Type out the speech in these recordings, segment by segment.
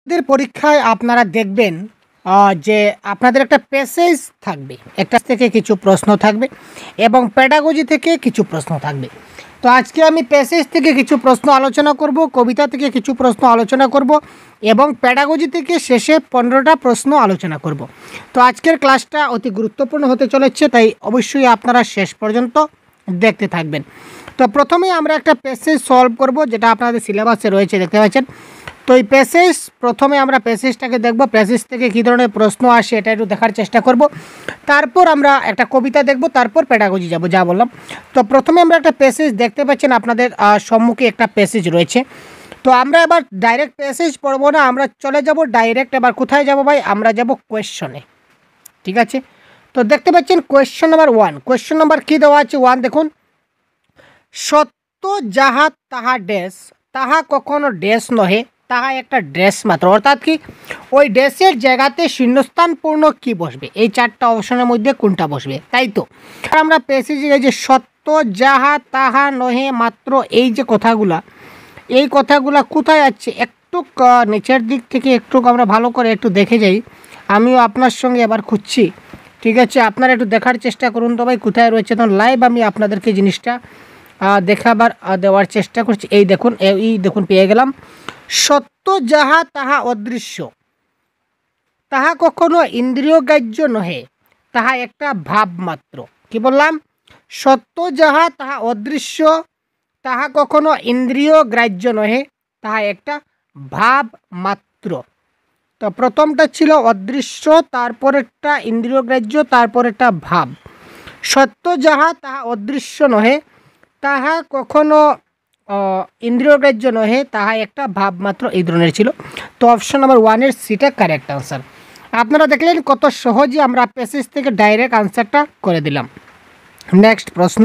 আপনাদের পরীক্ষায় আপনারা দেখবেন যে আপনাদের একটা প্যাসেজ থাকবে, একটা থেকে কিছু প্রশ্ন থাকবে এবং প্যাডাগজি থেকে কিছু প্রশ্ন থাকবে। তো আজকে আমি প্যাসেজ থেকে কিছু প্রশ্ন আলোচনা করব, কবিতা থেকে কিছু প্রশ্ন আলোচনা করব এবং প্যাডাগজি থেকে শেষে 15টা প্রশ্ন আলোচনা করব। তো আজকের ক্লাসটা অতি গুরুত্বপূর্ণ হতে চলেছে, তাই অবশ্যই আপনারা শেষ পর্যন্ত দেখতে থাকবেন। তো প্রথমেই আমরা একটা প্যাসেজ সলভ করব, যেটা আপনাদের সিলেবাসে রয়েছে, দেখতে পাচ্ছেন। তো এই প্যাসেজ প্রথমে আমরা প্যাসেজটাকে দেখব, প্যাসেজ থেকে কী ধরনের প্রশ্ন আসে এটা একটু দেখার চেষ্টা করব। তারপর আমরা একটা কবিতা দেখব, তারপর প্যাডাগজি যাব, যা বললাম। তো প্রথমে আমরা একটা প্যাসেজ দেখতে পাচ্ছেন, আপনাদের সম্মুখে একটা প্যাসেজ রয়েছে। তো আমরা এবার ডাইরেক্ট প্যাসেজ পড়বো না, আমরা চলে যাব ডাইরেক্ট। এবার কোথায় যাব ভাই? আমরা যাব কোয়েশ্চনে, ঠিক আছে? তো দেখতে পাচ্ছেন কোয়েশ্চন নাম্বার 1। কোয়েশ্চন নাম্বার কী দেওয়া আছে? 1 দেখুন, সত্য যাহা তাহা ড্যাশ, তাহা কখনো ড্যাশ নহে, তাহা একটা ড্রেস মাত্র। অর্থাৎ কি, ওই ড্রেসের জায়গাতে শূন্যস্থানপূর্ণ কি বসবে? এই 4টা অপশনের মধ্যে কোনটা বসবে? তাই তো আমরা পেয়েছি যে সত্য যাহা তাহা নহে মাত্র, এই যে কথাগুলা, এই কথাগুলা কোথায় আছে? একটু নিচের দিক থেকে একটু আমরা ভালো করে একটু দেখে যাই। আমিও আপনার সঙ্গে এবার খুঁজছি, ঠিক আছে? আপনারা একটু দেখার চেষ্টা করুন তো ভাই কোথায় রয়েছে। তখন লাইভ আমি আপনাদেরকে জিনিসটা দেখাবার দেওয়ার চেষ্টা করছি। এই দেখুন, এই দেখুন, পেয়ে গেলাম। সত্য যাহা তাহা অদৃশ্য, তাহা কখনো ইন্দ্রিয়গ্রাহ্য নহে, তাহা একটা ভাব মাত্র। কি বললাম? সত্য যাহা তাহা অদৃশ্য, তাহা কখনো ইন্দ্রিয় গ্রাহ্য নহে, তাহা একটা ভাব মাত্র। তো প্রথমটা ছিল অদৃশ্য, তারপরেরটা ইন্দ্রিয়গ্রাহ্য, তারপরেরটা ভাব। সত্য যাহা তাহা অদৃশ্য নহে, তাহা কখনো ইন্দ্রিয়গ্রাহ্য নহে, তাহা একটা ভাব মাত্র, এই ধরনের ছিল। তো অপশন নাম্বার 1-এর সিটা কারেক্ট আনসার। আপনারা দেখলেন কত সহজে আমরা প্যাসেজ থেকে ডাইরেক্ট আনসারটা করে দিলাম। নেক্সট প্রশ্ন,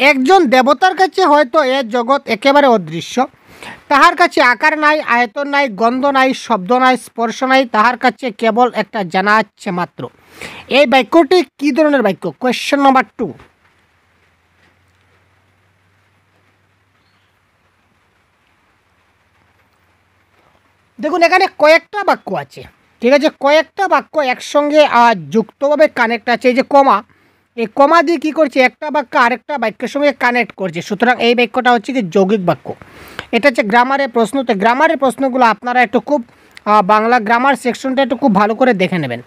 একজন দেবতার কাছে হয়তো এ জগৎ একেবারে অদৃশ্য, তাহার কাছে আকার নাই, আয়তন নাই, গন্ধ নাই, শব্দ নাই, স্পর্শ নাই, তাহার কাছে কেবল একটা জানা আছে মাত্র। এই বাক্যটি কী ধরনের বাক্য? Question number 2। দেখুন, এখানে কয়েকটা বাক্য আছে, ঠিক আছে? কয়েকটা বাক্য একসঙ্গে যুক্তভাবে কানেক্ট আছে। এই যে কমা, এই কমা দিয়ে কী করছে? একটা বাক্য আরেকটা বাক্যের সঙ্গে কানেক্ট করছে। সুতরাং এই বাক্যটা হচ্ছে কি যৌগিক বাক্য। এটা হচ্ছে গ্রামারের প্রশ্ন। তো গ্রামারের প্রশ্নগুলো আপনারা একটু খুব বাংলা গ্রামার সেকশনটা একটু খুব ভালো করে দেখে নেবেন,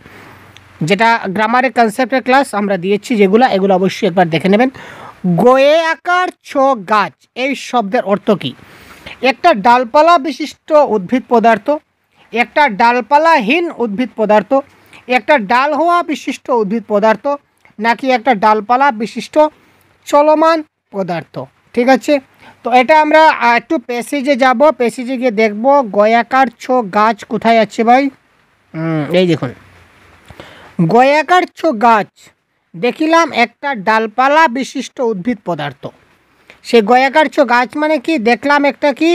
যেটা গ্রামারের কনসেপ্টের ক্লাস আমরা দিয়েছি যেগুলো, এগুলো অবশ্যই একবার দেখে নেবেন। গোয়ে আকার ছ গাছ, এই শব্দের অর্থ কী? একটা ডালপালা বিশিষ্ট উদ্ভিদ পদার্থ, একটা ডালপালাহীন উদ্ভিদ পদার্থ, একটা ডাল হওয়া বিশিষ্ট উদ্ভিদ পদার্থ, নাকি একটা ডালপালা বিশিষ্ট চলমান পদার্থ? ঠিক আছে? তো এটা আমরা একটু প্যাসেজে যাব, প্যাসেজে গিয়ে দেখব গয়াকার ছ গাছ কোথায় আছে ভাই। এই দেখুন, গয়াকার ছ গাছ দেখিলাম একটা ডালপালা বিশিষ্ট উদ্ভিদ পদার্থ। সে গয়াকার ছ গাছ মানে কি? দেখলাম একটা কি?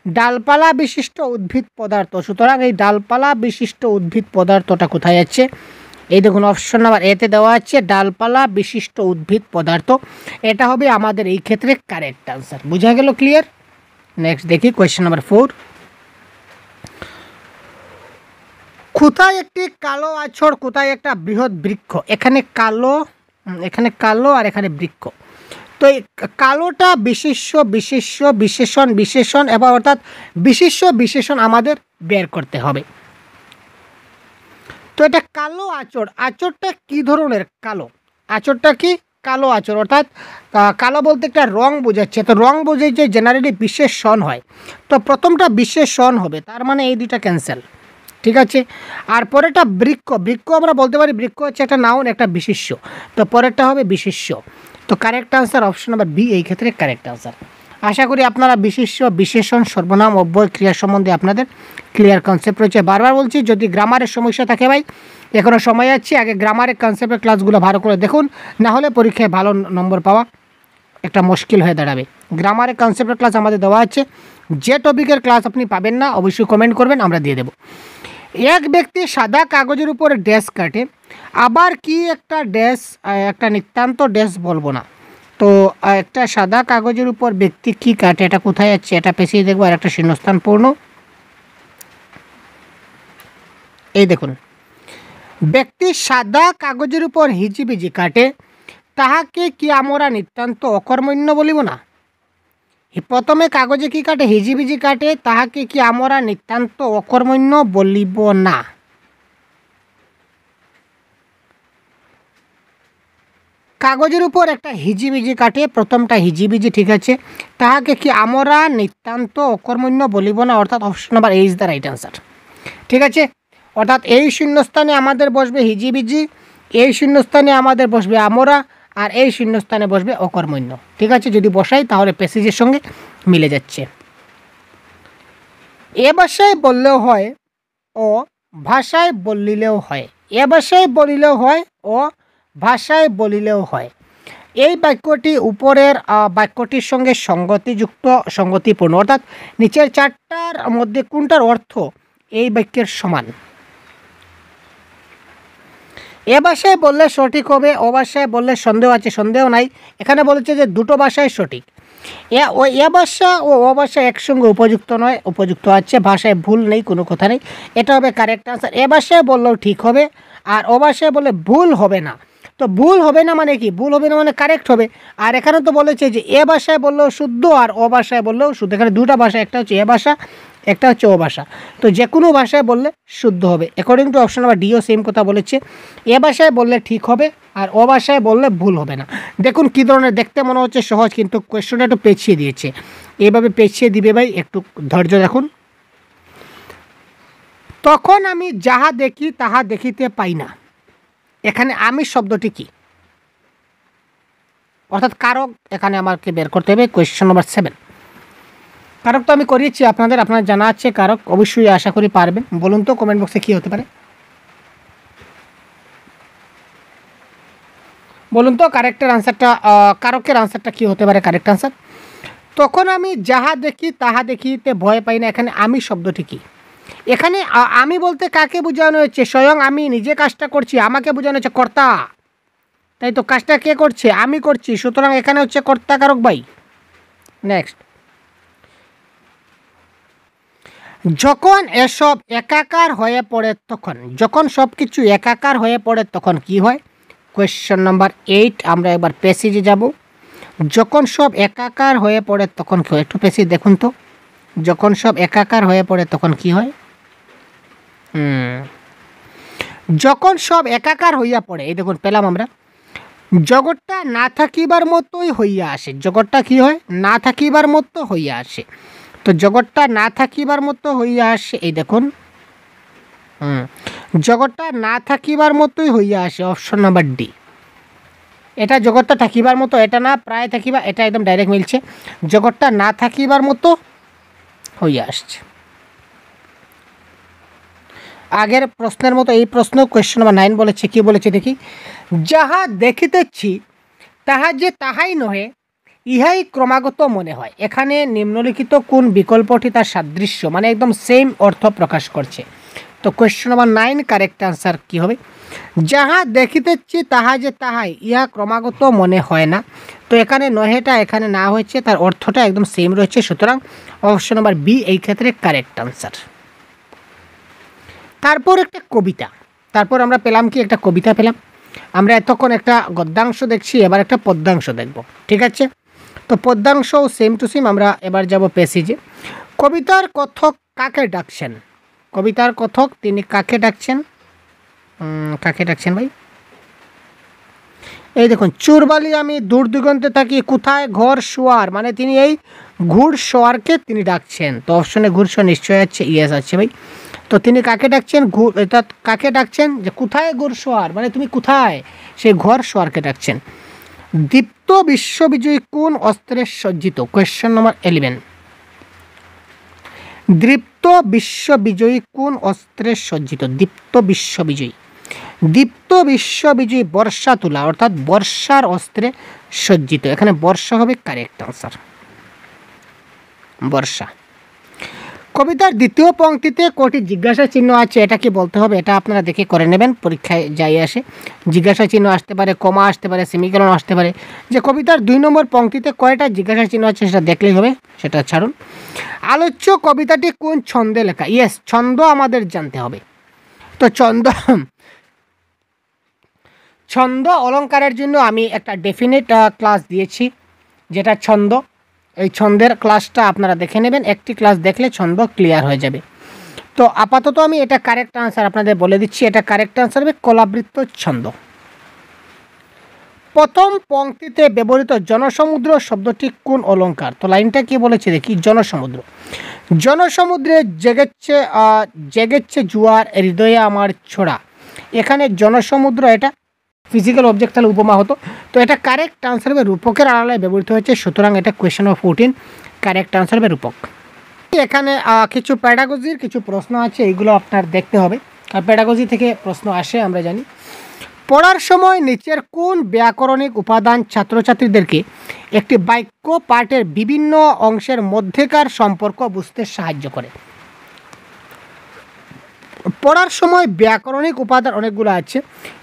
ডালপালা বিশিষ্ট উদ্ভিদ পদার্থ। সুতরাং এই ডালপালা বিশিষ্ট উদ্ভিদ পদার্থটা কোথায় আছে? এই দেখুন, অপশন নাম্বার এতে দেওয়া আছে ডালপালা বিশিষ্ট উদ্ভিদ পদার্থ। এটা হবে আমাদের এই ক্ষেত্রে কারেক্ট আনসার। বুঝা গেল? ক্লিয়ার? নেক্সট দেখি কোয়েশ্চেন নাম্বার 4। কোথায় একটি কালো আছড়, কোথায় একটা বৃহৎ বৃক্ষ? এখানে কালো আর এখানে বৃক্ষ। তো এই কালোটা বিশেষণ এবং অর্থাৎ বিশেষণ আমাদের বের করতে হবে। তো এটা কালো আঁচড়, আঁচড়টা কী ধরনের? কালো আঁচড়টা কি? কালো আঁচড়, অর্থাৎ কালো বলতে একটা রং বোঝাচ্ছে। তো রং বোঝে যে জেনারেলি বিশেষণ হয়, তো প্রথমটা বিশেষণ হবে, তার মানে এই দুইটা ক্যান্সেল, ঠিক আছে? আর পরেরটা বৃক্ষ আমরা বলতে পারি বৃক্ষ হচ্ছে একটা নাউন, একটা বিশেষ্য। তো পরেরটা হবে বিশেষ্য। তো correct answer option number B এই ক্ষেত্রে কারেক্ট আনসার। আশা করি আপনারা বিশেষ্য, বিশেষণ, সর্বনাম, অব্যয়, ক্রিয়া সম্বন্ধে আপনাদের ক্লিয়ার কনসেপ্ট রয়েছে। বারবার বলছি, যদি গ্রামারের সমস্যা থাকে ভাই, এখনও সময় আছে, আগে গ্রামারের কনসেপ্টের ক্লাসগুলো ভালো করে দেখুন, না হলে পরীক্ষায় ভালো নম্বর পাওয়া একটা মুশকিল হয়ে দাঁড়াবে। গ্রামারের কনসেপ্টের ক্লাস আমাদের দেওয়া আছে। যে টপিকের ক্লাস আপনি পাবেন না অবশ্যই কমেন্ট করবেন, আমরা দিয়ে দেবো। এক ব্যক্তি সাদা কাগজের উপরে ড্যাশ কাটে, আবার কি একটা ড্যাশ, একটা নিতান্ত ড্যাশ বলবো না, তো একটা সাদা কাগজের উপর ব্যক্তি কি কাটে, এটা কোথায় আছে? এটা পেছিয়ে দেখবো, আর একটা শূন্যস্থান পূর্ণ। এই দেখুন, ব্যক্তি সাদা কাগজের উপর হিজিবিজি কাটে, তাহাকে কি আমরা নিতান্ত অকর্মণ্য বলিব না? প্রথমে কাগজে কি কাটে? হিজিবিজি কাটে, তাহাকে কি আমরা নিতান্ত অকর্মণ্য বলিব না? কাগজের উপর একটা হিজিবিজি কাটে, প্রথমটা হিজিবিজি, ঠিক আছে, তাহাকে কি আমরা নিতান্ত অকর্মণ্য বলিব না? অর্থাৎ option number A is the right answer. ঠিক আছে, অর্থাৎ এই শূন্যস্থানে আমাদের বসবে হিজিবিজি, এই শূন্যস্থানে আমাদের বসবে আমরা, আর এই শূন্যস্থানে বসবে অকর্মণ্য। ঠিক আছে, যদি বসাই তাহলে প্যাসেজের সঙ্গে মিলে যাচ্ছে। এ ভাষায় বললেও হয় ও ভাষায় বলিলেও হয়, এ ভাষায় বলিলেও হয় ও ভাষায় বলিলেও হয়। এই বাক্যটি উপরের বাক্যটির সঙ্গে সঙ্গতিযুক্ত, সঙ্গতিপূর্ণ, অর্থাৎ নিচের চারটার মধ্যে কোনটার অর্থ এই বাক্যের সমান? এ ভাষায় বললে সঠিক হবে, ও ভাষায় বললে সন্দেহ আছে, সন্দেহ নাই। এখানে বলেছে যে দুটো ভাষায় সঠিক। এ ভাষা ও ও ভাষা একসঙ্গে উপযুক্ত নয়, উপযুক্ত আছে, ভাষায় ভুল নেই, কোনো কথা নেই, এটা হবে কারেক্ট আনসার। এ ভাষায় বললেও ঠিক হবে, আর ও ভাষায় বললে ভুল হবে না। তো ভুল হবে না মানে কি? ভুল হবে না মানে কারেক্ট হবে। আর এখানে তো বলেছে যে এ ভাষায় বললেও শুদ্ধ আর ও ভাষায় বললেও শুদ্ধ। এখানে দুটা ভাষা, একটা হচ্ছে এ ভাষা, একটা হচ্ছে ও ভাষা। তো যে কোনো ভাষায় বললে শুদ্ধ হবে। অ্যাকর্ডিং টু অপশন নাম্বার ডিও সেম কথা বলেছে, এ ভাষায় বললে ঠিক হবে আর ও ভাষায় বললে ভুল হবে না। দেখুন কী ধরনের, দেখতে মনে হচ্ছে সহজ, কিন্তু কোয়েশ্চনটা একটু পেছিয়ে দিয়েছে। এইভাবে পেছিয়ে দিবে ভাই, একটু ধৈর্য রাখুন। তখন আমি যাহা দেখি তাহা দেখিতে পাই না, এখানে আমি শব্দটি কি? অর্থাৎ কারক এখানে আমাকে বের করতে হবে। কোয়েশ্চন নাম্বার 7, কারক তো আমি করিয়েছি আপনাদের, আপনার জানা আছে কারক, অবশ্যই আশা করি পারবেন। বলুন তো কমেন্ট বক্সে কী হতে পারে, বলুন তো কারেক্টের আনসারটা, কারকের আনসারটা কী হতে পারে? কারেক্ট আনসার, তখন আমি যাহা দেখি তাহা দেখিতে ভয় পাই না, এখানে আমি শব্দটি কি? এখানে আমি বলতে কাকে বোঝানো হচ্ছে? স্বয়ং আমি নিজে কাজটা করছি, আমাকে বোঝানো হচ্ছে কর্তা, তাই তো। কাজটা কে করছে? আমি করছি, সুতরাং এখানে হচ্ছে কর্তা কারক ভাই। নেক্সট, যখন এসব একাকার হয়ে পড়ে তখন, যখন সব কিছু একাকার হয়ে পড়ে তখন কি হয়? কোয়েশ্চন নাম্বার 8, আমরা একবার প্যাসেজে যাব। যখন সব একাকার হয়ে পড়ে তখন কি হয়? একটু প্যাসেজ দেখুন তো, যখন সব একাকার হয়ে পড়ে তখন কি হয়? যখন সব একাকার হইয়া পড়ে, এই দেখুন পেলাম আমরা, জগৎটা না থাকিবার মতোই হইয়া আসে। জগৎটা কি হয়? না থাকিবার মতো হইয়া আসে। তো জগৎটা না থাকিবার মতো হইয়া আসে, এই দেখুন, জগৎটা না থাকিবার মতোই হইয়া আসে, অপশন নাম্বার ডি। এটা জগৎটা থাকিবার মতো, এটা না প্রায় থাকিবা, এটা একদম ডাইরেক্ট মিলছে। জগৎটা না থাকিবার মতো হইয়া আসছে। আগের প্রশ্নের মতো এই প্রশ্ন কোয়েশ্চন নাম্বার 9 বলেছে, কি বলেছে দেখি, যাহা দেখিতেছি তাহা যে তাহাই নহে, ইহাই ক্রমাগত মনে হয়। এখানে নিম্নলিখিত কোন বিকল্পটি তার সাদৃশ্য, মানে একদম সেম অর্থ প্রকাশ করছে? তো কোয়েশ্চন নাম্বার 9 কারেক্ট আনসার কি হবে? যাহা দেখিতেছি তাহা যে তাহাই, ইহা ক্রমাগত মনে হয় না। তো এখানে নহেটা এখানে না হয়েছে, তার অর্থটা একদম সেম রয়েছে, সুতরাং অপশন নাম্বার বি এই ক্ষেত্রে কারেক্ট আনসার। তারপর একটা কবিতা, তারপর আমরা পেলাম কি? একটা কবিতা পেলাম। আমরা এতক্ষণ একটা গদ্যাংশ দেখছি, এবার একটা পদ্যাংশ দেখব, ঠিক আছে? তো পদ্যাংশ সেম টু সেম। আমরা এবার যাব প্যাসেজে। কবিতার কথক কাকে ডাকছেন? কবিতার কথক তিনি কাকে ডাকছেন? কাকে ডাকছেন ভাই? এই দেখুন, চোরবালি আমি দূর দিগন্তে থাকি, কোথায় ঘর শোয়ার, মানে তিনি এই ঘুড়শোয়ারকে তিনি ডাকছেন। তো অপশনে ঘুড়শোয়ার নিশ্চয় আছে, ইয়েস আছে ভাই। তো তিনি কাকে ডাকছেন? অর্থাৎ কাকে ডাকছেন যে কোথায় ঘুড়শোয়ার, মানে তুমি কোথায়, সেই ঘরশোয়ারকে ডাকছেন। দীপ্ত বিশ্ববিজয়ী কোন অস্ত্রে সজ্জিত? কোয়েশ্চন নাম্বার 11, দীপ্ত বিশ্ববিজয়ী কোন অস্ত্রে সজ্জিত? দীপ্ত বিশ্ববিজয়ী, দীপ্ত বিশ্ববিজয়ী বর্ষা তুলা, অর্থাৎ বর্ষার অস্ত্রে সজ্জিত। এখানে বর্ষা হবে কারেক্ট আনসার, বর্ষা। কবিতার দ্বিতীয় পংক্তিতে কটি জিজ্ঞাসা চিহ্ন আছে, এটা কি বলতে হবে? এটা আপনারা দেখে করে নেবেন, পরীক্ষায় যাই আসে জিজ্ঞাসা চিহ্ন আসতে পারে, কমা আসতে পারে, সেমিকোলন আসতে পারে। যে কবিতার 2 নম্বর পংক্তিতে কয়টা জিজ্ঞাসা চিহ্ন আছে সেটা দেখলেই হবে, সেটা ছাড়ুন। আলোচ্য কবিতাটি কোন ছন্দে লেখা? ইয়েস, ছন্দ আমাদের জানতে হবে। তো ছন্দ অলঙ্কারের জন্য আমি একটা ডেফিনিট ক্লাস দিয়েছি, যেটা ছন্দ। এই ছন্দের ক্লাসটা আপনারা দেখে নেবেন, একটি ক্লাস দেখলে ছন্দ ক্লিয়ার হয়ে যাবে। তো আপাতত আমি এটা কারেক্ট আনসার আপনাদের বলে দিচ্ছি, এটা কারেক্ট আনসার হবে কলাবৃত্ত ছন্দ। প্রথম পংক্তিতে ব্যবহৃত জনসমুদ্র শব্দটি কোন অলঙ্কার? তো লাইনটা কি বলেছে দেখি, জনসমুদ্র। জনসমুদ্রে জেগেছে জোয়ার, হৃদয়ে আমার ছোড়া। এখানে জনসমুদ্র এটা ফিজিক্যাল অবজেক্ট, তাহলে উপমা হতো। তো এটা কারেক্ট আনসার হবে রূপকের আড়ালে ব্যবহৃত হয়েছে, সুতরাং এটা কোয়েশ্চেন নম্বর 14 কারেক্ট আনসার হবে রূপক। এখানে কিছু প্যাডাগজির কিছু প্রশ্ন আছে, এইগুলো আপনার দেখতে হবে, আর প্যাডাগজি থেকে প্রশ্ন আসে আমরা জানি। পড়ার সময় নিচের কোন ব্যাকরণিক উপাদান ছাত্রছাত্রীদেরকে একটি বাক্য পাঠের বিভিন্ন অংশের মধ্যেকার সম্পর্ক বুঝতে সাহায্য করে? পড়ার সময় ব্যাকরণিক উপাদান অনেকগুলো আছে,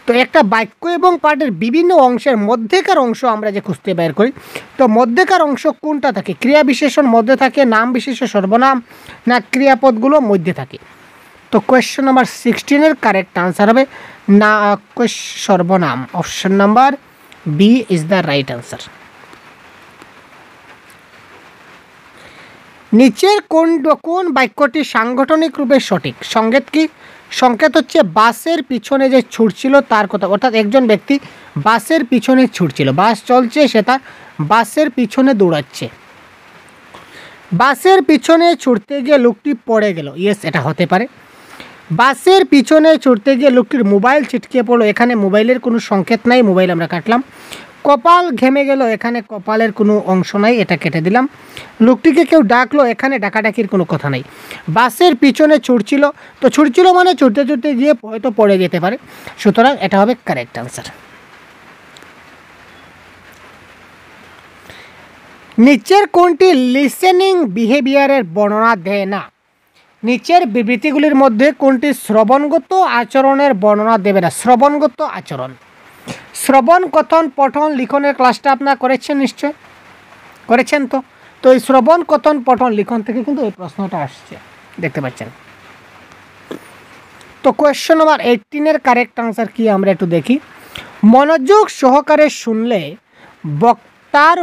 তো একটা বাক্য এবং পাঠের বিভিন্ন অংশের মধ্যেকার অংশ আমরা যে খুঁজতে বের করি, তো মধ্যেকার অংশ কোনটা থাকে? ক্রিয়া বিশেষণ মধ্যে থাকে, নাম বিশেষ সর্বনাম, না ক্রিয়াপদগুলো মধ্যে থাকে? তো কোয়েশ্চেন নাম্বার 16 কারেক্ট আনসার হবে না সর্বনাম। Option number B is the right answer. নিচের কোন বাক্যটি সাংগঠনিক রূপে সঠিক? সংকেত হচ্ছে বাসের পিছনে যে ছুটছিল তার কথা, অর্থাৎ একজন ব্যক্তি বাসের পিছনে ছুটছিল, বাস চলছে, সে তার বাসের পিছনে দৌড়াচ্ছে। বাসের পিছনে ছুটতে গিয়ে লোকটি পড়ে গেল, ইয়েস এটা হতে পারে। বাসের পিছনে ছুটতে গিয়ে লোকটির মোবাইল ছিটকে পড়লো, এখানে মোবাইলের কোনো সংকেত নাই, মোবাইল আমরা কাটলাম। কপাল ঘেমে গেল, এখানে কপালের কোনো অংশ নাই, এটা কেটে দিলাম। লোকটিকে কেউ ডাকলো, এখানে ডাকাডাকির কোনো কথা নাই। বাসের পিছনে ছুটছিল, তো ছুটছিল মানে ছুটতে ছুটতে গিয়ে হয়তো পড়ে যেতে পারে, সুতরাং এটা হবে কারেক্ট আনসার। নিচের কোনটি লিসেনিং বিহেভিয়ারের বর্ণনা দেয় না? নিচের বিবৃতিগুলির মধ্যে কোনটি শ্রবণগত আচরণের বর্ণনা দেবে না? শ্রবণগত আচরণ, শ্রবণ কথন পঠন লিখনের ক্লাসটা আপনারা করেছেন, নিশ্চয় করেছেন। তো এই শ্রবণ কথন পঠন লিখন থেকে কিন্তু এই প্রশ্নটা আসছে, দেখতে পাচ্ছেন। তো কোয়েশ্চন নাম্বার 18 কারেক্ট আনসার কি আমরা একটু দেখি। মনোযোগ সহকারে শুনলে বক্তার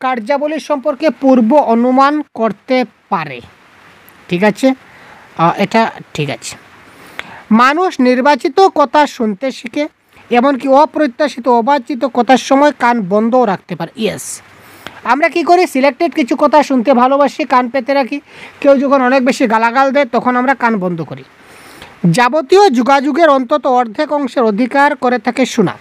কার্যাবলী সম্পর্কে পূর্ব অনুমান করতে পারে, ঠিক আছে, এটা ঠিক আছে। মানুষ নির্বাচিত কথা শুনতে শিখে, এমনকি অপ্রত্যাশিত অবাঞ্ছিত কথার সময় কান বন্ধও রাখতে পারে, ইয়েস। আমরা কি করি, সিলেক্টেড কিছু কথা শুনতে ভালোবাসি, কান পেতে রাখি। কেউ যখন অনেক বেশি গালাগাল দেয় তখন আমরা কান বন্ধ করি। যাবতীয় যোগাযোগের অন্তত অর্ধেক অংশের অধিকার করে থাকে শোনা।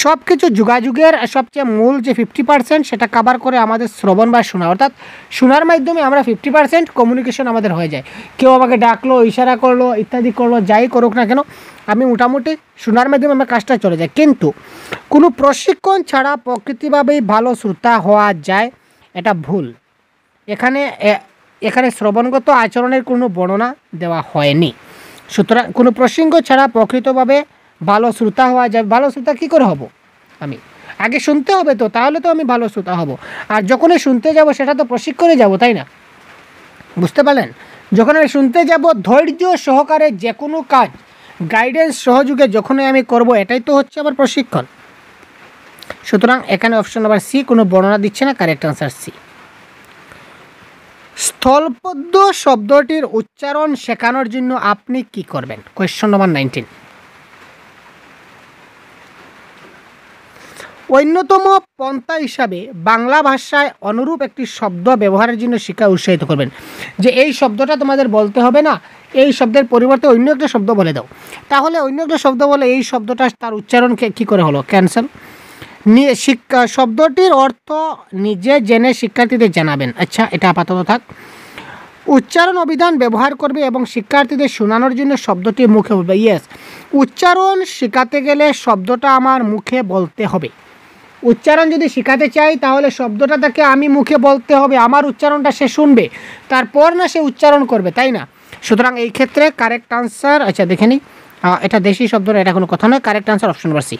সব কিছু যোগাযোগের সবচেয়ে মূল যে 50% সেটা কভার করে আমাদের শ্রবণ বা শোনা, অর্থাৎ শোনার মাধ্যমে আমরা 50% কমিউনিকেশন আমাদের হয়ে যায়। কেউ আমাকে ডাকলো, ইশারা করলো, ইত্যাদি করলো, যাই করুক না কেন, আমি মোটামুটি শোনার মাধ্যমে আমার কাজটা চলে যায়। কিন্তু কোনো প্রশিক্ষণ ছাড়া প্রকৃতিভাবেই ভালো শ্রোতা হওয়া যায়, এটা ভুল। এখানে শ্রবণগত আচরণের কোনো বর্ণনা দেওয়া হয়নি, সুতরাং কোনো প্রশিক্ষণ ছাড়া প্রকৃতভাবে ভালো শ্রোতা হওয়া যায়। ভালো শ্রোতা কী করে হব? আমি আগে শুনতে হবে, তো তাহলে তো আমি ভালো শ্রোতা হব। আর যখনই শুনতে যাব সেটা তো প্রশিক্ষণে যাব, তাই না? বুঝতে পারলেন? যখন আমি শুনতে যাব ধৈর্য সহকারে যে কোনো কাজ গাইডেন্স সহযোগে যখনই আমি করব, এটাই তো হচ্ছে আমার প্রশিক্ষণ। সুতরাং এখানে অপশন নাম্বার সি কোনো বর্ণনা দিচ্ছে না, কারেক্ট আনসার সি। স্থলপদ্য শব্দটির উচ্চারণ শেখানোর জন্য আপনি কি করবেন? Question number 19। অন্যতম পন্থা হিসাবে বাংলা ভাষায় অনুরূপ একটি শব্দ ব্যবহারের জন্য শিক্ষা উৎসাহিত করবেন, যে এই শব্দটা তোমাদের বলতে হবে না, এই শব্দের পরিবর্তে অন্য একটা শব্দ বলে দাও। তাহলে অন্য একটা শব্দ বলে এই শব্দটা তার উচ্চারণ কী করে হলো? ক্যান্সেল। শিক্ষা শব্দটির অর্থ নিজে জেনে শিক্ষার্থীদের জানাবেন। আচ্ছা, এটা আপাতত থাক। উচ্চারণ অভিধান ব্যবহার করবে এবং শিক্ষার্থীদের শোনানোর জন্য শব্দটি মুখে বলবে, ইয়েস। উচ্চারণ শেখাতে গেলে শব্দটা আমার মুখে বলতে হবে। উচ্চারণ যদি শেখাতে চাই তাহলে শব্দটা তাকে আমি মুখে বলতে হবে, আমার উচ্চারণটা সে শুনবে, তারপর না সে উচ্চারণ করবে, তাই না? সুতরাং এই ক্ষেত্রে কারেক্ট আনসার, আচ্ছা দেখে নিই, এটা দেশি শব্দটা, এটা কোনো কথা নয়, correct answer option number C.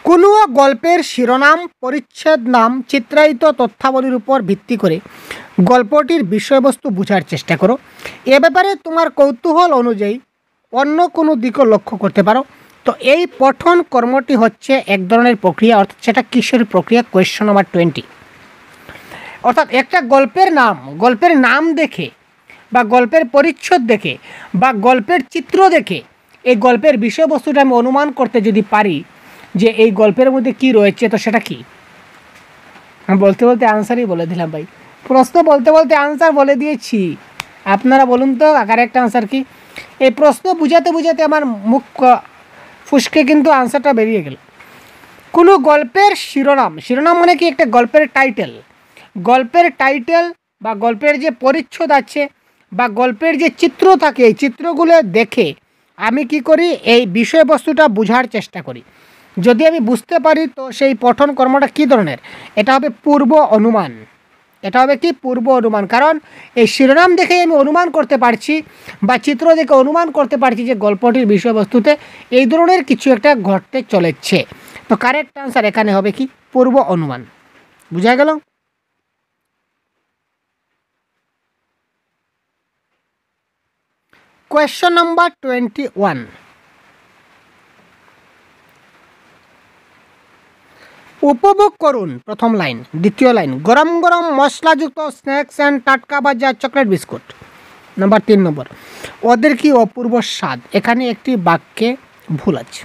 কোনো গল্পের শিরোনাম, পরিচ্ছেদ নাম, চিত্রায়িত তথ্যাবলীর উপর ভিত্তি করে গল্পটির বিষয়বস্তু বোঝার চেষ্টা করো। এ ব্যাপারে তোমার কৌতূহল অনুযায়ী অন্য কোনো দিকও লক্ষ্য করতে পারো। তো এই পঠন কর্মটি হচ্ছে এক ধরনের প্রক্রিয়া, অর্থাৎ সেটা কিসের প্রক্রিয়া? Question number 20। অর্থাৎ একটা গল্পের নাম দেখে বা গল্পের পরিচ্ছদ দেখে বা গল্পের চিত্র দেখে এই গল্পের বিষয়বস্তুটা আমি অনুমান করতে যদি পারি যে এই গল্পের মধ্যে কি রয়েছে, তো সেটা কি? আমি বলতে বলতে আনসারই বলে দিলাম ভাই, প্রশ্ন বলতে বলতে আনসার বলে দিয়েছি। আপনারা বলুন তো কারেক্ট আনসার কি? এই প্রশ্ন বুঝাতে বুঝাতে আমার মুখ ফুসকে কিন্তু আনসারটা বেরিয়ে গেল। কোনো গল্পের শিরোনাম মানে কি? একটা গল্পের টাইটেল বা গল্পের যে পরিচ্ছদ আছে বা গল্পের যে চিত্র থাকে, এই চিত্রগুলো দেখে আমি কি করি? এই বিষয়বস্তুটা বোঝার চেষ্টা করি। যদি আমি বুঝতে পারি তো সেই পঠন কর্মটা কী ধরনের? এটা হবে পূর্ব অনুমান। এটা হবে কি? পূর্ব অনুমান। কারণ এই শিরোনাম দেখে আমি অনুমান করতে পারছি বা চিত্র দেখে অনুমান করতে পারছি যে গল্পটির বিষয়বস্তুতে এই ধরনের কিছু একটা ঘটতে চলেছে। তো কারেক্ট আনসার এখানে হবে কি? পূর্ব অনুমান। বুঝা গেল? Question number 21। উপভোগ করুন, প্রথম লাইন। দ্বিতীয় লাইন, গরম গরম মশলাযুক্ত স্ন্যাক্স অ্যান্ড টাটকা ভাজা চকলেট বিস্কুট। নাম্বার 3 নম্বর, ওদের কি অপূর্ব স্বাদ। এখানে একটি বাক্যে ভুল আছে।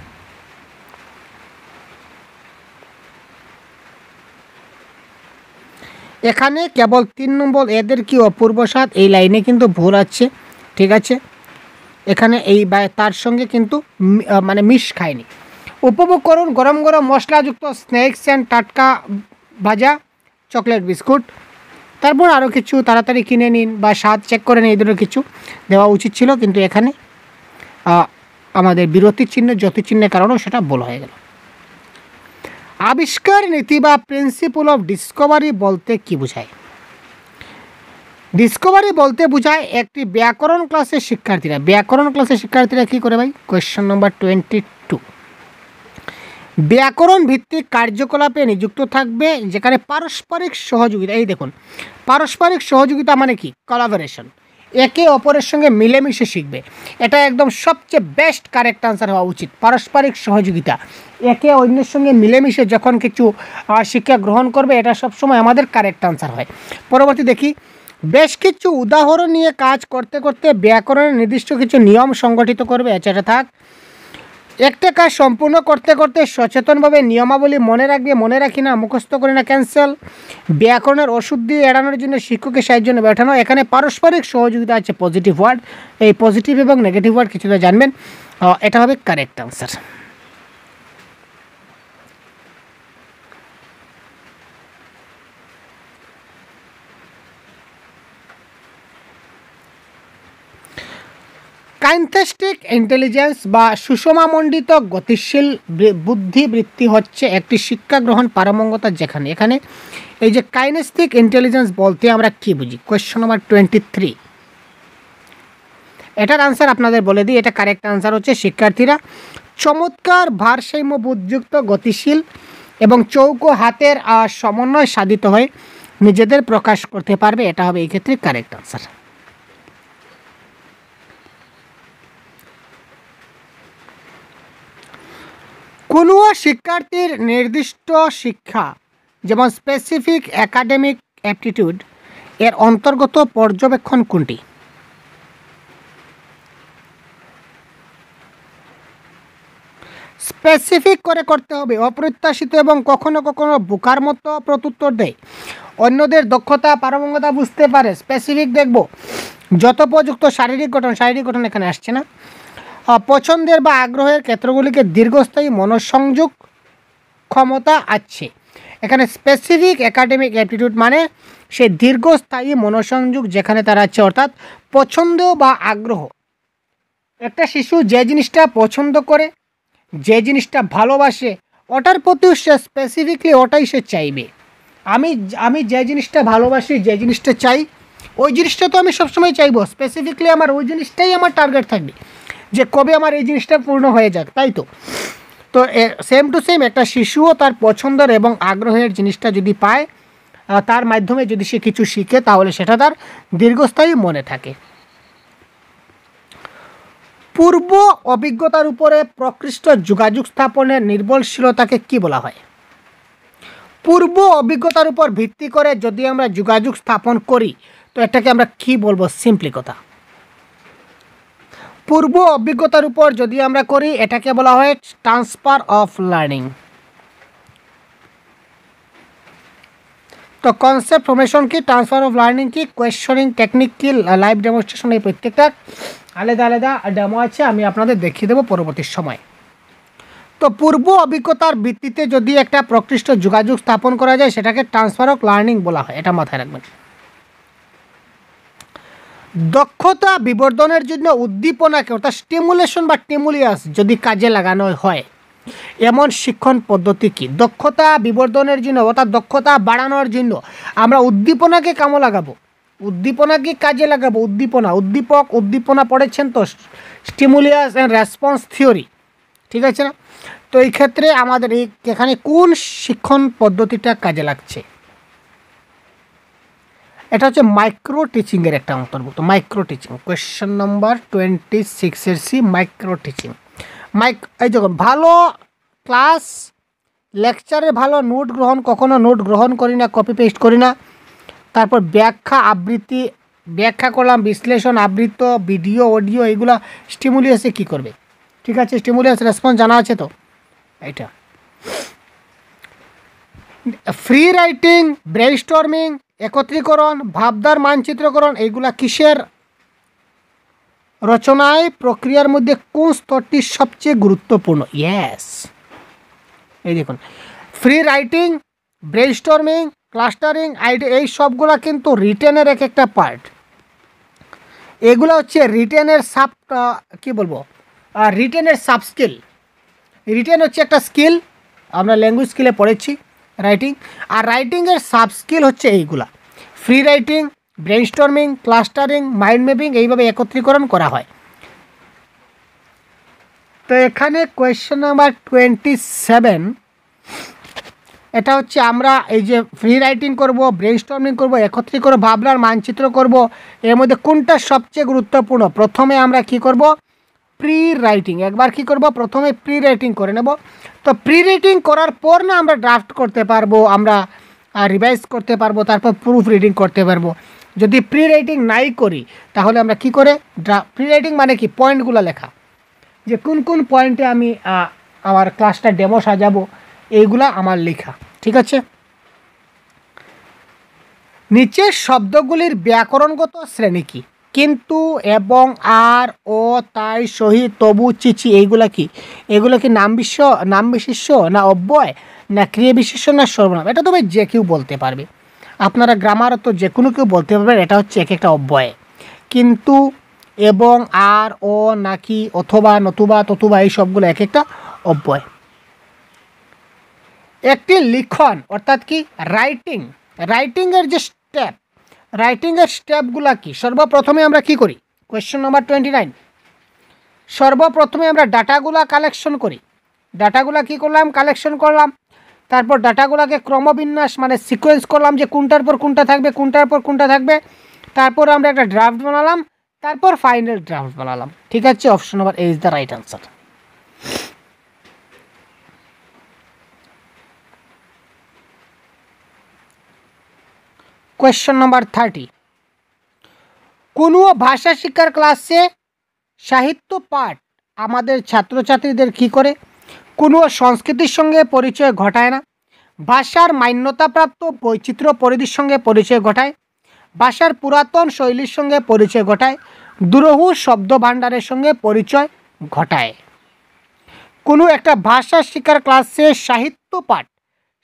এখানে কেবল 3 নম্বর এদের কি অপূর্ব স্বাদ, এই লাইনে কিন্তু ভুল আছে। ঠিক আছে, এখানে এই তার সঙ্গে কিন্তু মানে মিশ খায়নি। উপভোগ করুন গরম গরম মশলাযুক্ত স্ন্যাক্স অ্যান্ড টাটকা ভাজা চকলেট বিস্কুট। তারপর আরও কিছু তাড়াতাড়ি কিনে নিন বা স্বাদ চেক করে নিন, এই ধরনের কিছু দেওয়া উচিত ছিল, কিন্তু এখানে আমাদের বিরতির চিহ্ন জ্যোতিচিহ্নের কারণেও সেটা ভুল হয়ে গেল। আবিষ্কার নীতি বা প্রিন্সিপল অফ ডিসকভারি বলতে কি বোঝায়? ডিসকভারি বলতে বোঝায় একটি ব্যাকরণ ক্লাসের শিক্ষার্থীরা কী করে ভাই? Question number 22। ব্যাকরণ ভিত্তিক কার্যকলাপে নিযুক্ত থাকবে যেখানে পারস্পরিক সহযোগিতা। এই দেখুন, পারস্পরিক সহযোগিতা মানে কি? কোলাবোরেশন। একে অপরের সঙ্গে মিলেমিশে শিখবে। এটা একদম সবচেয়ে বেস্ট কারেক্ট আনসার হওয়া উচিত। পারস্পরিক সহযোগিতা, একে অন্যের সঙ্গে মিলেমিশে যখন কিছু শিক্ষা গ্রহণ করবে, এটা সবসময় আমাদের কারেক্ট আনসার হয়। পরবর্তী দেখি, বেশ কিছু উদাহরণ নিয়ে কাজ করতে করতে ব্যাকরণের নির্দিষ্ট কিছু নিয়ম সংগঠিত করবে। এছাড়া থাক, একটা কাজ সম্পূর্ণ করতে করতে সচেতনভাবে নিয়মাবলী মনে রাখি না, মুখস্থ করি না, ক্যান্সেল। ব্যাকরণের অশুদ্ধি এড়ানোর জন্য শিক্ষকের সাহায্য নেবে ওঠানো। এখানে পারস্পরিক সহযোগিতা আছে পজিটিভ ওয়ার্ড। এই পজিটিভ এবং নেগেটিভ ওয়ার্ড কিছুটা জানবেন, এটা হবে কারেক্ট আনসার। কাইন্থেস্টিক ইন্টেলিজেন্স বা সুষমামণ্ডিত গতিশীল বুদ্ধিবৃত্তি হচ্ছে একটি শিক্ষা গ্রহণ পারমঙ্গতা, যেখানে এখানে এই যে কাইনেস্টিক ইন্টেলিজেন্স বলতে আমরা কি বুঝি? Question number 23। এটার আনসার আপনাদের বলে দিই। এটা কারেক্ট আনসার হচ্ছে শিক্ষার্থীরা চমৎকার ভারসাম্য বুদ্ধিযুক্ত গতিশীল এবং চৌকো হাতের সমন্বয় সাধিত হয়ে নিজেদের প্রকাশ করতে পারবে। এটা হবে এই ক্ষেত্রে কারেক্ট আনসার। কোনো শিক্ষার্থীর নির্দিষ্ট শিক্ষা, যেমন স্পেসিফিক একাডেমিক অ্যাপটিটিউড, এর অন্তর্গত পর্যবেক্ষণ কোনটি? স্পেসিফিক করে করতে হবে। অপ্রত্যাশিত এবং কখনো কখনো বোকার মতো প্রত্যুত্তর দেয়, অন্যদের দক্ষতা পারঙ্গমতা বুঝতে পারে। স্পেসিফিক দেখব, যথোপযুক্ত শারীরিক গঠন এখানে আসছে না। পছন্দের বা আগ্রহের ক্ষেত্রগুলিকে দীর্ঘস্থায়ী মনোসংযোগ ক্ষমতা আছে। এখানে স্পেসিফিক একাডেমিক অ্যাপটিটিউড মানে সে দীর্ঘস্থায়ী মনোসংযোগ যেখানে তার আছে, অর্থাৎ পছন্দ বা আগ্রহ। একটা শিশু যে জিনিসটা পছন্দ করে, যে জিনিসটা ভালোবাসে, ওটার প্রতিও সে স্পেসিফিকলি ওটাই সে চাইবে। আমি যে জিনিসটা ভালোবাসি, যে জিনিসটা চাই, ওই জিনিসটা তো আমি সবসময় চাইবো। স্পেসিফিকলি আমার ওই জিনিসটাই আমার টার্গেট থাকবে, যে কবে আমার এই জিনিসটা পূর্ণ হয়ে যাক, তাই তো। তো সেম টু সেম একটা শিশুও তার পছন্দের এবং আগ্রহের জিনিসটা যদি পায়, তার মাধ্যমে যদি সে কিছু শিখে তাহলে সেটা তার দীর্ঘস্থায়ী মনে থাকে। পূর্ব অভিজ্ঞতার উপরে প্রকৃষ্ট যোগাযোগ স্থাপনের নির্ভরশীলতাকে কি বলা হয়? পূর্ব অভিজ্ঞতার উপর ভিত্তি করে যদি আমরা যোগাযোগ স্থাপন করি তো এটাকে আমরা কি বলবো? সিম্পলি কথা, পূর্ব অভিজ্ঞতার উপর যদি আমরা করি এটাকে বলা হয় ট্রান্সফার অফ লার্নিং। তো কনসেপ্ট ফর্মেশন কি, ট্রান্সফার অফ লার্নিং কি, কোয়েশ্চনিং টেকনিক কি, লাইভ ডেমনস্ট্রেশন, এই প্রত্যেকটা আলাদা আলাদা ডেমো আছে, আমি আপনাদের দেখিয়ে দেবো পরবর্তী সময়। তো পূর্ব অভিজ্ঞতার ভিত্তিতে যদি একটা প্রকৃষ্ট যোগাযোগ স্থাপন করা যায় সেটাকে ট্রান্সফার অফ লার্নিং বলা হয়, এটা মাথায় রাখবেন। দক্ষতা বিবর্ধনের জন্য উদ্দীপনাকে অর্থাৎ স্টিমুলেশন বা স্টিমুলিয়াস যদি কাজে লাগানো হয় এমন শিক্ষণ পদ্ধতি কি? দক্ষতা বিবর্ধনের জন্য অর্থাৎ দক্ষতা বাড়ানোর জন্য আমরা উদ্দীপনাকে কামে লাগাবো, উদ্দীপনাকে কাজে লাগাবো। উদ্দীপনা পড়েছেন তো, স্টিমুলিয়াস অ্যান্ড রেসপন্স থিওরি, ঠিক আছে না? তো এই ক্ষেত্রে আমাদের এখানে কোন শিক্ষণ পদ্ধতিটা কাজে লাগছে? এটা হচ্ছে মাইক্রো টিচিংয়ের একটা অন্তর্ভুক্ত। Micro teaching, question number 26 C, micro teaching. এই যখন ভালো ক্লাস লেকচারে ভালো নোট গ্রহণ, কখনো নোট গ্রহণ করি না, কপি পেস্ট করি না। তারপর আবৃত্তি ব্যাখ্যা করলাম, বিশ্লেষণ, আবৃত্ত, ভিডিও, অডিও, এগুলো স্টিমুলিয়াসে কি করবে? ঠিক আছে, স্টিমুলিয়াস রেসপন্স জানা আছে তো? এটা ফ্রি রাইটিং, ব্রেইনস্টর্মিং, একত্রীকরণ, ভাবনার মানচিত্রকরণ, এইগুলা কিসের রচনায় প্রক্রিয়ার মধ্যে কোন স্তরটি সবচেয়ে গুরুত্বপূর্ণ? ইয়েস, এই দেখুন, free writing, brainstorming, clustering, idea, এই সবগুলা কিন্তু রিটেনের এক একটা পার্ট। এগুলো হচ্ছে রিটেনের রিটেনের সাব স্কিল। রিটেন হচ্ছে একটা স্কিল, আমরা ল্যাঙ্গুয়েজ স্কিলে পড়েছি রাইটিং, আর রাইটিংয়ের সাব স্কিল হচ্ছে এইগুলা, free writing, brainstorming, clustering, mind mapping, এইভাবে একত্রীকরণ করা হয়। তো এখানে কোয়েশ্চেন নাম্বার 27, এটা হচ্ছে আমরা এই যে ফ্রি রাইটিং করব, ব্রেইনস্টর্মিং করব, একত্রীকরণ, ভাবনার মানচিত্র করব, এর মধ্যে কোনটা সবচেয়ে গুরুত্বপূর্ণ? প্রথমে আমরা কি করব? Pre writing. একবার কি করব? প্রথমে প্রি রাইটিং করে নেব। তো প্রি রাইটিং করার পর না আমরা ড্রাফট করতে পারবো, আমরা রিভাইজ করতে পারবো, তারপর প্রুফ রিডিং করতে পারবো। যদি প্রি রাইটিং নাই করি তাহলে আমরা কি করে প্রি রাইটিং মানে কি? পয়েন্টগুলো লেখা, যে কোন কোন পয়েন্টে আমি আমার ক্লাসটা ডেমো সাজাবো, এইগুলা আমার লেখা, ঠিক আছে? নিচের শব্দগুলির ব্যাকরণগত শ্রেণী কি? কিন্তু, এবং, আর, ও, তাই, সহি, তবু, চিচি, এইগুলা কি? এগুলো কি নাম বিশেষ্য না অব্যয় না ক্রিয়া বিশেষ্য না সর্বনাম? এটা তো ভাই যে কেউ বলতে পারবে, আপনারা গ্রামার তো যে কোনো কেউ বলতে পারবেন। এটা হচ্ছে এক একটা অব্যয়। কিন্তু, এবং, আর, ও, নাকি, অথবা, নতুবা, ততুবা, এই সবগুলো এক একটা অব্যয়। একটি লিখন অর্থাৎ কি? রাইটিংয়ের যে স্টেপ, রাইটিংয়ের স্টেপগুলো কি? সর্বপ্রথমে আমরা কি করি? কোয়েশ্চেন নাম্বার 29, সর্বপ্রথমে আমরা ডাটাগুলা কালেকশন করি। ডাটাগুলা কি করলাম? কালেকশন করলাম। তারপর ডাটাগুলাকে ক্রমবিন্যাস মানে সিকোয়েন্স করলাম, যে কোনটার পর কোনটা থাকবে, কোনটার পর কোনটা থাকবে। তারপর আমরা একটা ড্রাফট বানালাম, তারপর ফাইনাল ড্রাফট বানালাম, ঠিক আছে? Option number A is the right answer. Question number 30, কোনো ভাষা শিক্ষার ক্লাসে সাহিত্য পাঠ আমাদের ছাত্রছাত্রীদের কী করে? কোনো সংস্কৃতির সঙ্গে পরিচয় ঘটায় না, ভাষার মান্যতাপ্রাপ্ত বৈচিত্র্য পরিধির সঙ্গে পরিচয় ঘটায়, ভাষার পুরাতন শৈলীর সঙ্গে পরিচয় ঘটায়, দুরূহ শব্দ ভাণ্ডারের সঙ্গে পরিচয় ঘটায়। কোনো একটা ভাষা শিক্ষার ক্লাসে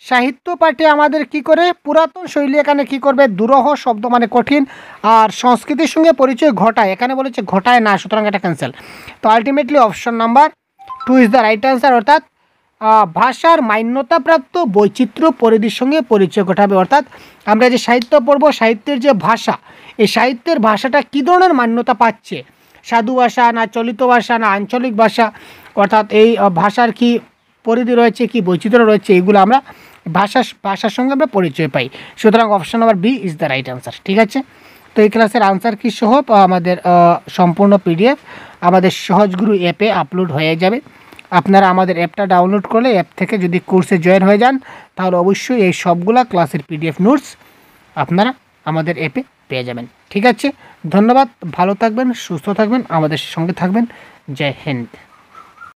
সাহিত্য পাঠে আমাদের কি করে? পুরাতন শৈলী এখানে কি করবে? দুরূহ শব্দ মানে কঠিন, আর সংস্কৃতির সঙ্গে পরিচয় ঘটায়, এখানে বলেছে ঘটায় না, সুতরাং এটা ক্যান্সেল। তো ultimately option number 2 is the right answer, অর্থাৎ ভাষার মান্যতাপ্রাপ্ত বৈচিত্র্য পরিধির সঙ্গে পরিচয় ঘটাবে। অর্থাৎ আমরা যে সাহিত্য পড়ব, সাহিত্যের যে ভাষা, এই সাহিত্যের ভাষাটা কী ধরনের মান্যতা পাচ্ছে? সাধু ভাষা না চলিত ভাষা না আঞ্চলিক ভাষা, অর্থাৎ এই ভাষার কি পরিধি রয়েছে, কি বৈচিত্র্য রয়েছে, এইগুলো আমরা ভাষার সঙ্গে আমরা পরিচয় পাই। সুতরাং option number B is the right answer. ঠিক আছে, তো এই ক্লাসের আনসার কি সহ আমাদের সম্পূর্ণ পিডিএফ আমাদের সহজগুরু অ্যাপে আপলোড হয়ে যাবে। আপনারা আমাদের অ্যাপটা ডাউনলোড করলে অ্যাপ থেকে যদি কোর্সে জয়েন হয়ে যান তাহলে অবশ্যই এই সবগুলা ক্লাসের পিডিএফ নোটস আপনারা আমাদের অ্যাপে পেয়ে যাবেন। ঠিক আছে, ধন্যবাদ, ভালো থাকবেন, সুস্থ থাকবেন, আমাদের সঙ্গে থাকবেন। জয় হিন্দ।